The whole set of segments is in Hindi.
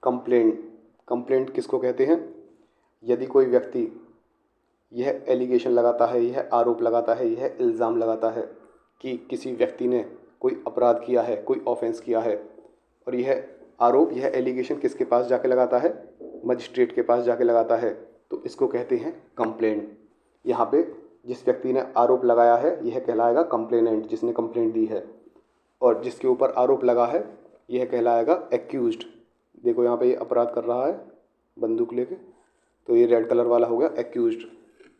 कंप्लेंट। कंप्लेंट किसको कहते हैं? यदि कोई व्यक्ति यह एलिगेशन लगाता है, यह आरोप लगाता है, यह इल्ज़ाम लगाता है कि किसी व्यक्ति ने कोई अपराध किया है, कोई ऑफेंस किया है, और यह आरोप, यह एलिगेशन किसके पास जाके लगाता है? मजिस्ट्रेट के पास जाके लगाता है, तो इसको कहते हैं कंप्लेंट। यहाँ पे जिस व्यक्ति ने आरोप लगाया है यह कहलाएगा कंप्लेनेंट, जिसने कंप्लेंट दी है, और जिसके ऊपर आरोप लगा है यह कहलाएगा एक्यूज्ड। देखो यहाँ पे ये अपराध कर रहा है बंदूक लेके, तो ये रेड कलर वाला हो गया एक्यूज्ड।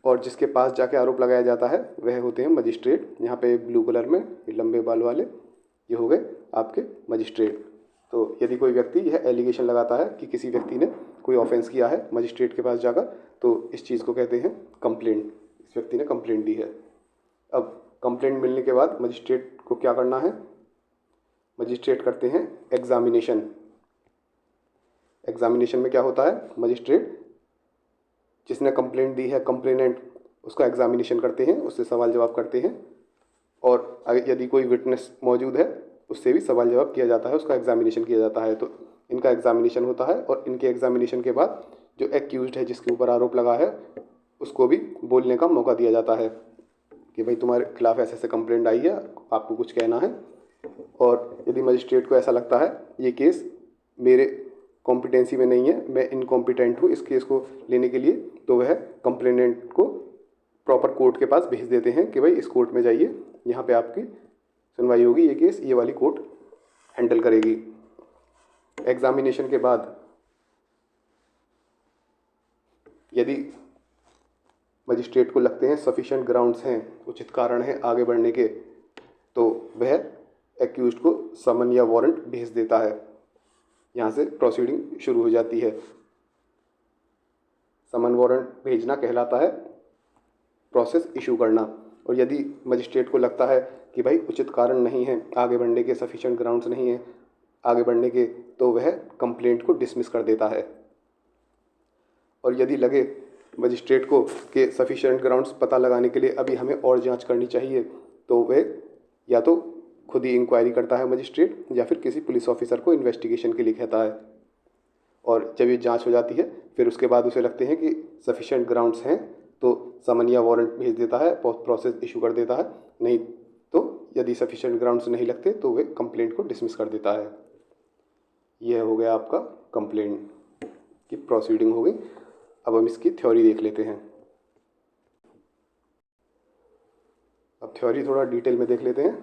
और जिसके पास जाके आरोप लगाया जाता है वह होते हैं मजिस्ट्रेट। यहाँ पे ब्लू कलर में ये लंबे बाल वाले ये हो गए आपके मजिस्ट्रेट। तो यदि कोई व्यक्ति यह एलिगेशन लगाता है कि किसी व्यक्ति ने कोई ऑफेंस किया है मजिस्ट्रेट के पास जाकर, तो इस चीज़ को कहते हैं कंप्लेंट। इस व्यक्ति ने कंप्लेंट दी है। अब कंप्लेंट मिलने के बाद मजिस्ट्रेट को क्या करना है? मजिस्ट्रेट करते हैं एग्जामिनेशन। एग्जामिनेशन में क्या होता है? मजिस्ट्रेट जिसने कंप्लेंट दी है, कंप्लेनेंट, उसका एग्जामिनेशन करते हैं, उससे सवाल जवाब करते हैं, और यदि कोई विटनेस मौजूद है उससे भी सवाल जवाब किया जाता है, उसका एग्जामिनेशन किया जाता है। तो इनका एग्जामिनेशन होता है, और इनके एग्जामिनेशन के बाद जो एक्यूज्ड है, जिसके ऊपर आरोप लगा है, उसको भी बोलने का मौका दिया जाता है कि भाई तुम्हारे खिलाफ ऐसे ऐसे कंप्लेंट आई है, आपको कुछ कहना है। और यदि मजिस्ट्रेट को ऐसा लगता है ये केस मेरे कॉम्पिटेंसी में नहीं है, मैं इनकॉम्पिटेंट हूँ इस केस को लेने के लिए, तो वह कंप्लेनेंट को प्रॉपर कोर्ट के पास भेज देते हैं कि भाई इस कोर्ट में जाइए, यहाँ पे आपकी सुनवाई होगी, ये केस ये वाली कोर्ट हैंडल करेगी। एग्जामिनेशन के बाद यदि मजिस्ट्रेट को लगते हैं सफिशिएंट ग्राउंड्स हैं, उचित कारण हैं आगे बढ़ने के, तो वह एक्यूज्ड को समन या वारंट भेज देता है। यहाँ से प्रोसीडिंग शुरू हो जाती है। समन वारंट भेजना कहलाता है प्रोसेस इशू करना। और यदि मजिस्ट्रेट को लगता है कि भाई उचित कारण नहीं है आगे बढ़ने के, सफिशिएंट ग्राउंड्स नहीं है आगे बढ़ने के, तो वह कंप्लेंट को डिसमिस कर देता है। और यदि लगे मजिस्ट्रेट को कि सफिशिएंट ग्राउंड्स पता लगाने के लिए अभी हमें और जांच करनी चाहिए, तो वह या तो खुद ही इंक्वायरी करता है मजिस्ट्रेट, या फिर किसी पुलिस ऑफिसर को इन्वेस्टिगेशन के लिए कहता है। और जब ये जांच हो जाती है फिर उसके बाद उसे लगते हैं कि सफिशिएंट ग्राउंड्स हैं, तो समन या वारंट भेज देता है, प्रोसेस इशू कर देता है। नहीं तो यदि सफिशिएंट ग्राउंड्स नहीं लगते तो वे कंप्लेंट को डिसमिस कर देता है। यह हो गया आपका कंप्लेंट की प्रोसीडिंग हो गई। अब हम इसकी थ्योरी देख लेते हैं। अब थ्योरी थोड़ा डिटेल में देख लेते हैं।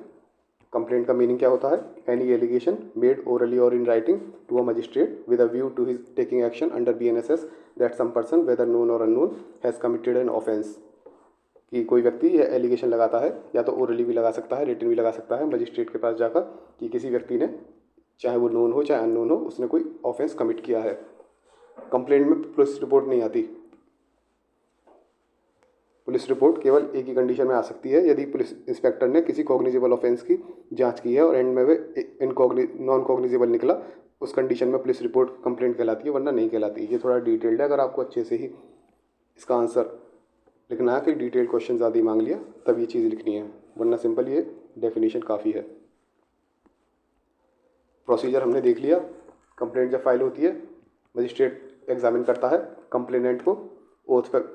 कंप्लेंट का मीनिंग क्या होता है? Any allegation made orally or in writing to a magistrate with a view to his taking action under BNSS that some person whether known or unknown has committed an offence. कि कोई व्यक्ति यह एलिगेशन लगाता है, या तो ओरली भी लगा सकता है, रिटन भी लगा सकता है मजिस्ट्रेट के पास जाकर, कि किसी व्यक्ति ने, चाहे वो नोन हो चाहे अननोन हो, उसने कोई ऑफेंस कमिट किया है। कंप्लेंट में पुलिस रिपोर्ट नहीं आती। पुलिस रिपोर्ट केवल एक ही कंडीशन में आ सकती है, यदि पुलिस इंस्पेक्टर ने किसी कॉग्निजेबल ऑफेंस की जांच की है और एंड में वे नॉन कॉग्निजेबल निकला, उस कंडीशन में पुलिस रिपोर्ट कंप्लेंट कहलाती है, वरना नहीं कहलाती। ये थोड़ा डिटेल्ड है, अगर आपको अच्छे से ही इसका आंसर लिखना है कि डिटेल्ड क्वेश्चन ज़्यादा ही मांग लिया तब ये चीज़ लिखनी है, वरना सिंपल ये डेफिनेशन काफ़ी है। प्रोसीजर हमने देख लिया। कंप्लेंट जब फाइल होती है मजिस्ट्रेट एग्जामिन करता है कंप्लेनेंट को, ओथ पर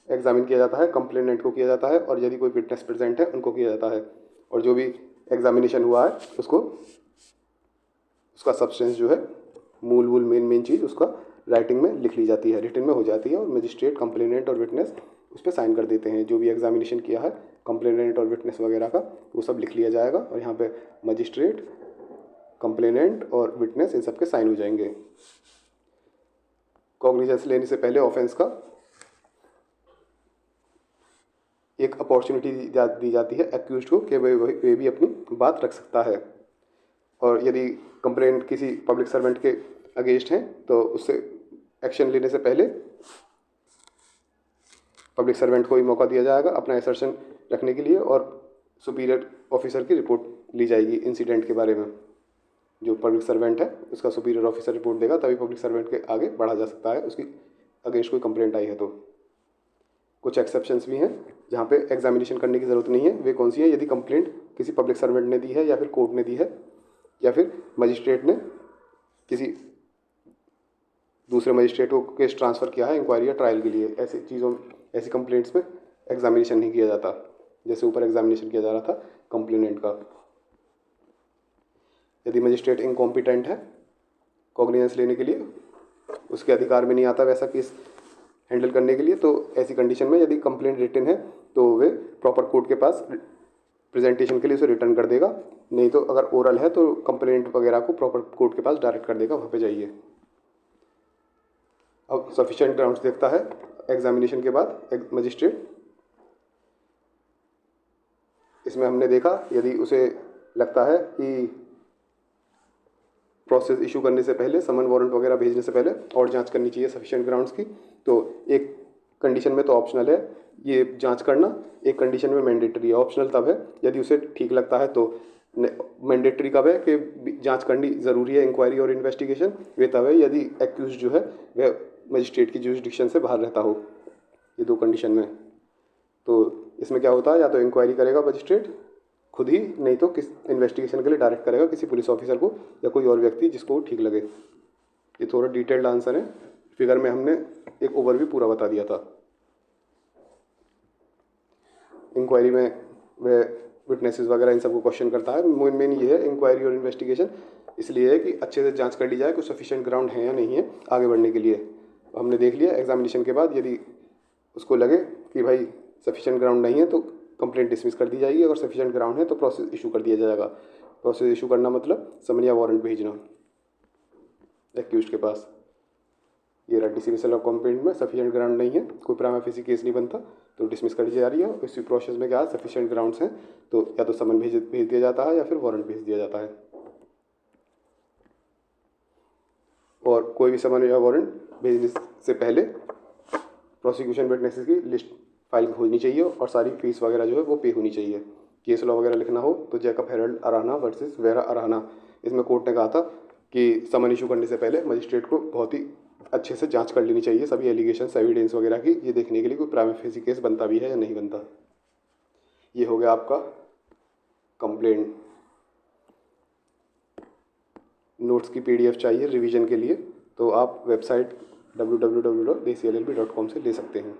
एग्जामिन किया जाता है, कंप्लेनेंट को किया जाता है, और यदि कोई विटनेस प्रेजेंट है उनको किया जाता है। और जो भी एग्जामिनेशन हुआ है उसको, उसका सब्सटेंस जो है, मूल मेन चीज़ उसका राइटिंग में लिख ली जाती है, रिटन में हो जाती है, और मजिस्ट्रेट, कंप्लेनेंट और विटनेस उस पर साइन कर देते हैं। जो भी एग्जामिनेशन किया है कंप्लेनेंट और विटनेस वगैरह का, वो सब लिख लिया जाएगा, और यहाँ पे मजिस्ट्रेट, कंप्लेनेंट और विटनेस इन सब के साइन हो जाएंगे। कॉग्निजेंस लेने से पहले ऑफेंस का एक अपॉर्चुनिटी दी जाती है एक्यूज्ड को कि वे भी अपनी बात रख सकता है। और यदि कंप्लेंट किसी पब्लिक सर्वेंट के अगेंस्ट हैं तो उससे एक्शन लेने से पहले पब्लिक सर्वेंट को ही मौका दिया जाएगा अपना असर्शन रखने के लिए, और सुपीरियर ऑफिसर की रिपोर्ट ली जाएगी इंसिडेंट के बारे में। जो पब्लिक सर्वेंट है उसका सुपीरियर ऑफिसर रिपोर्ट देगा, तभी पब्लिक सर्वेंट के आगे बढ़ा जा सकता है उसकी अगेंस्ट कोई कंप्लेंट आई है तो। कुछ एक्सेप्शंस भी हैं जहाँ पे एग्जामिनेशन करने की ज़रूरत नहीं है। वे कौन सी है? यदि कंप्लेंट किसी पब्लिक सर्वेंट ने दी है या फिर कोर्ट ने दी है, या फिर मजिस्ट्रेट ने किसी दूसरे मजिस्ट्रेट को केस ट्रांसफ़र किया है इंक्वायरी या ट्रायल के लिए। ऐसी चीज़ों, ऐसी कंप्लेंट्स में एग्जामिनेशन नहीं किया जाता, जैसे ऊपर एग्जामिनेशन किया जा रहा था कंप्लेनेंट का। यदि मजिस्ट्रेट इनकॉम्पिटेंट है कॉग्निजेंस लेने के लिए, उसके अधिकार में नहीं आता वैसा केस हैंडल करने के लिए, तो ऐसी कंडीशन में यदि कंप्लेंट रिटन है तो वे प्रॉपर कोर्ट के पास प्रेजेंटेशन के लिए उसे रिटर्न कर देगा। नहीं तो अगर ओरल है तो कंप्लेंट वगैरह को प्रॉपर कोर्ट के पास डायरेक्ट कर देगा, वहाँ पे जाइए। अब सफिशिएंट ग्राउंड्स देखता है एग्जामिनेशन के बाद एक मजिस्ट्रेट। इसमें हमने देखा यदि उसे लगता है कि प्रोसेस इशू करने से पहले, समन वारंट वगैरह भेजने से पहले और जांच करनी चाहिए सफिशिएंट ग्राउंड्स की, तो एक कंडीशन में तो ऑप्शनल है ये जांच करना, एक कंडीशन में मैंडेटरी है। ऑप्शनल तब है यदि उसे ठीक लगता है, तो मैंडेटरी कब है कि जांच करनी ज़रूरी है इंक्वायरी और इन्वेस्टिगेशन, वे तब है यदि एक्यूज जो है वह मजिस्ट्रेट की जुरिसडिक्शन से बाहर रहता हो। ये दो कंडीशन में। तो इसमें क्या होता है, या तो इंक्वायरी करेगा मजिस्ट्रेट खुद ही, नहीं तो किस इन्वेस्टिगेशन के लिए डायरेक्ट करेगा किसी पुलिस ऑफिसर को या कोई और व्यक्ति जिसको वो ठीक लगे। ये थोड़ा डिटेल्ड आंसर है, फिगर में हमने एक ओवरव्यू पूरा बता दिया था। इंक्वायरी में वह विटनेसेस वगैरह इन सबको क्वेश्चन करता है। मेन ये है इंक्वायरी और इन्वेस्टिगेशन इसलिए है कि अच्छे से जांच कर ली जाए कि सफिशिएंट ग्राउंड है या नहीं है आगे बढ़ने के लिए। हमने देख लिया एग्जामिनेशन के बाद यदि उसको लगे कि भाई सफिशिएंट ग्राउंड नहीं है तो कंप्लेंट डिसमिस कर दी जाएगी, अगर सफिशिएंट ग्राउंड है तो प्रोसेस इशू कर दिया जाएगा। प्रोसेस इशू करना मतलब समन या वारंट भेजना एक्यूज्ड के पास। ये रहा डिसमिसल ऑफ कंप्लेंट में सफिशिएंट ग्राउंड नहीं है, कोई प्राइमा फेसी केस नहीं बनता तो डिसमिस कर दी जा रही है। इसी प्रोसेस में क्या सफिशिएंट ग्राउंड्स हैं तो या तो समन भेज दिया जाता है या फिर वारंट भेज दिया जाता है। और कोई भी समन या वारंट भेजने से पहले प्रोसिक्यूशन विटनेसेस की लिस्ट फाइल होनी चाहिए और सारी फीस वगैरह जो है वो पे होनी चाहिए। केस लॉ वगैरह लिखना हो तो Jacob Herald Arana versus vera Arana, इसमें कोर्ट ने कहा था कि समन इशू करने से पहले मजिस्ट्रेट को बहुत ही अच्छे से जांच कर लेनी चाहिए सभी एलिगेशंस एविडेंस वगैरह की, ये देखने के लिए कोई प्राइमा फेसी केस बनता भी है या नहीं बनता। ये हो गया आपका कंप्लेंट। नोट्स की PDF चाहिए रिवीजन के लिए तो आप वेबसाइट www.dcllb.com से ले सकते हैं।